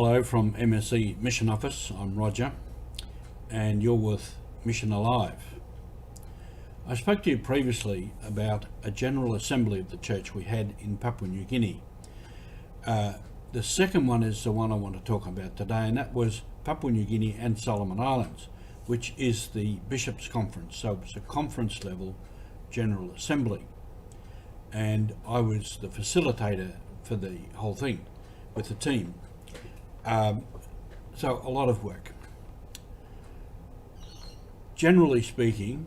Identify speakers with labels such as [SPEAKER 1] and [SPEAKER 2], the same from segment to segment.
[SPEAKER 1] Hello from MSC Mission Office. I'm Roger and you're with Mission Alive. I spoke to you previously about a General Assembly of the Church we had in Papua New Guinea. The second one is the one I want to talk about today, and that was Papua New Guinea and Solomon Islands, which is the Bishops' Conference. So it's a conference level General Assembly, and I was the facilitator for the whole thing with the team. So a lot of work. Generally speaking,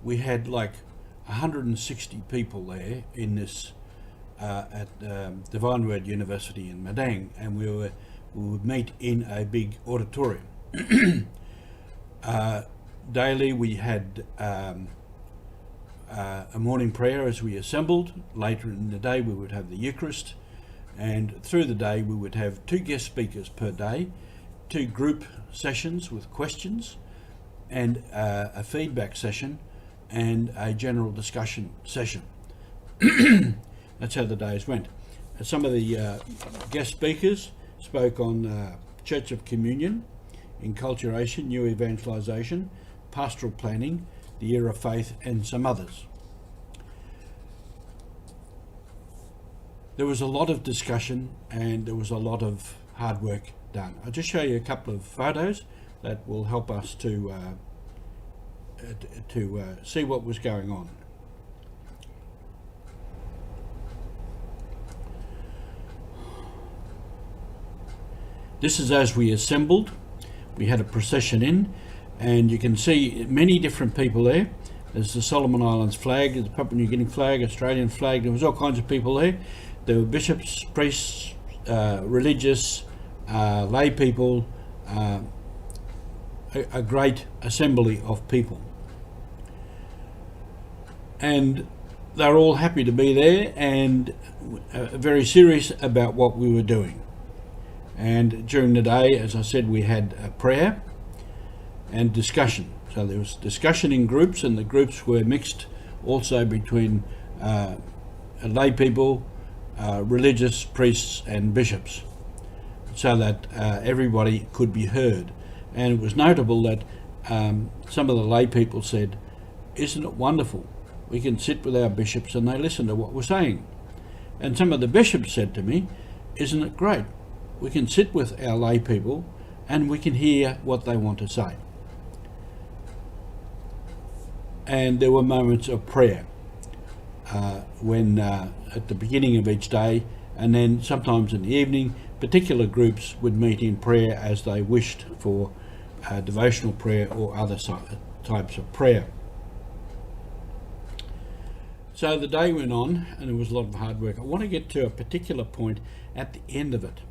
[SPEAKER 1] we had like 160 people there in this at Divine Word University in Madang, and we would meet in a big auditorium. Daily we had a morning prayer as we assembled. Later in the day we would have the Eucharist, and through the day we would have 2 guest speakers per day, 2 group sessions with questions, and a feedback session and a general discussion session. That's how the days went. Some of the guest speakers spoke on Church of Communion, Enculturation, New Evangelisation, Pastoral Planning, the Year of Faith, and some others. There was a lot of discussion and there was a lot of hard work done. I'll just show you a couple of photos that will help us to see what was going on. This is as we assembled. We had a procession in, and you can see many different people there. There's the Solomon Islands flag, the Papua New Guinea flag, Australian flag. There was all kinds of people there. There were bishops, priests, religious, lay people, a great assembly of people. And they're all happy to be there and very serious about what we were doing. And during the day, as I said, we had a prayer and discussion. So there was discussion in groups, and the groups were mixed also between lay people, religious, priests and bishops, so that everybody could be heard. And it was notable that some of the lay people said, "Isn't it wonderful? We can sit with our bishops and they listen to what we're saying." And some of the bishops said to me, "Isn't it great? We can sit with our lay people and we can hear what they want to say." And there were moments of prayer when at the beginning of each day, and then sometimes in the evening, particular groups would meet in prayer as they wished for devotional prayer or other types of prayer. So the day went on and there was a lot of hard work. I want to get to a particular point at the end of it.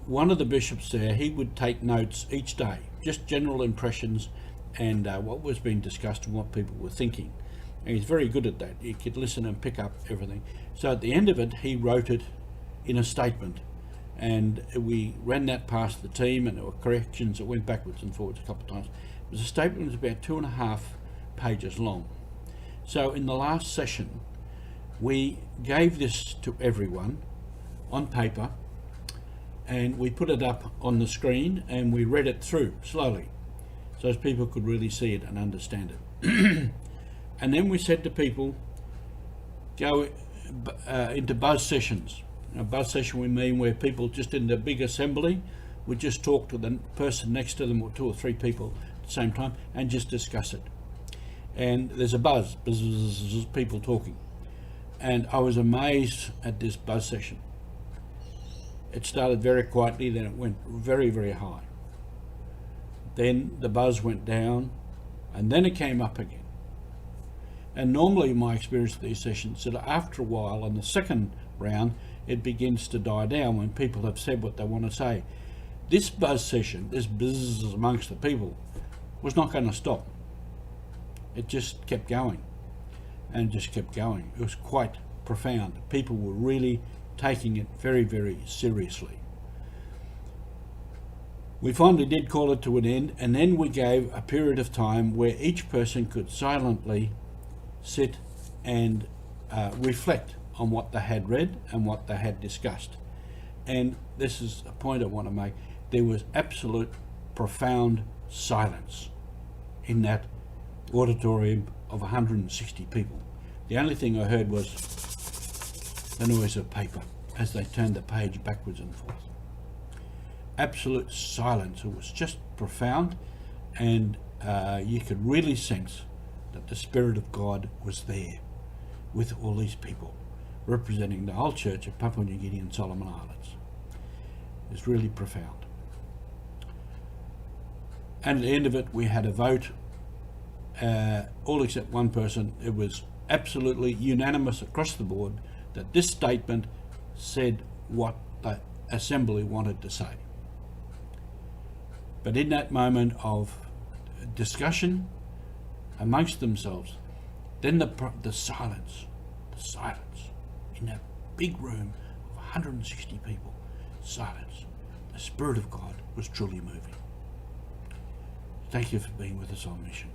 [SPEAKER 1] One of the bishops there, he would take notes each day, just general impressions and what was being discussed and what people were thinking. And he's very good at that. He could listen and pick up everything. So at the end of it, he wrote it in a statement, and we ran that past the team, and there were corrections that went backwards and forwards a couple of times. It was a statement that was about 2.5 pages long. So in the last session, we gave this to everyone on paper, and we put it up on the screen, and we read it through slowly, so as people could really see it and understand it. And then we said to people, go into buzz sessions. A buzz session we mean where people just in the big assembly would just talk to the person next to them, or 2 or 3 people at the same time, and just discuss it. And there's a buzz, people talking. And I was amazed at this buzz session. It started very quietly, then it went very, very high. Then the buzz went down, and then it came up again. And normally my experience of these sessions is that after a while, on the second round, it begins to die down when people have said what they want to say. This buzz session, this buzz amongst the people, was not going to stop. It just kept going and just kept going. It was quite profound. People were really taking it very, very seriously. We finally did call it to an end, and then we gave a period of time where each person could silently sit and reflect on what they had read and what they had discussed. And this is a point I want to make, there was absolute profound silence in that auditorium of 160 people. The only thing I heard was the noise of paper as they turned the page backwards and forth. Absolute silence. It was just profound, and you could really sense that the Spirit of God was there with all these people representing the whole church of Papua New Guinea and Solomon Islands. It's really profound. And at the end of it, we had a vote, all except one person. It was absolutely unanimous across the board that this statement said what the Assembly wanted to say. But in that moment of discussion amongst themselves, then the silence in that big room of 160 people, silence. The Spirit of God was truly moving. Thank you for being with us on mission.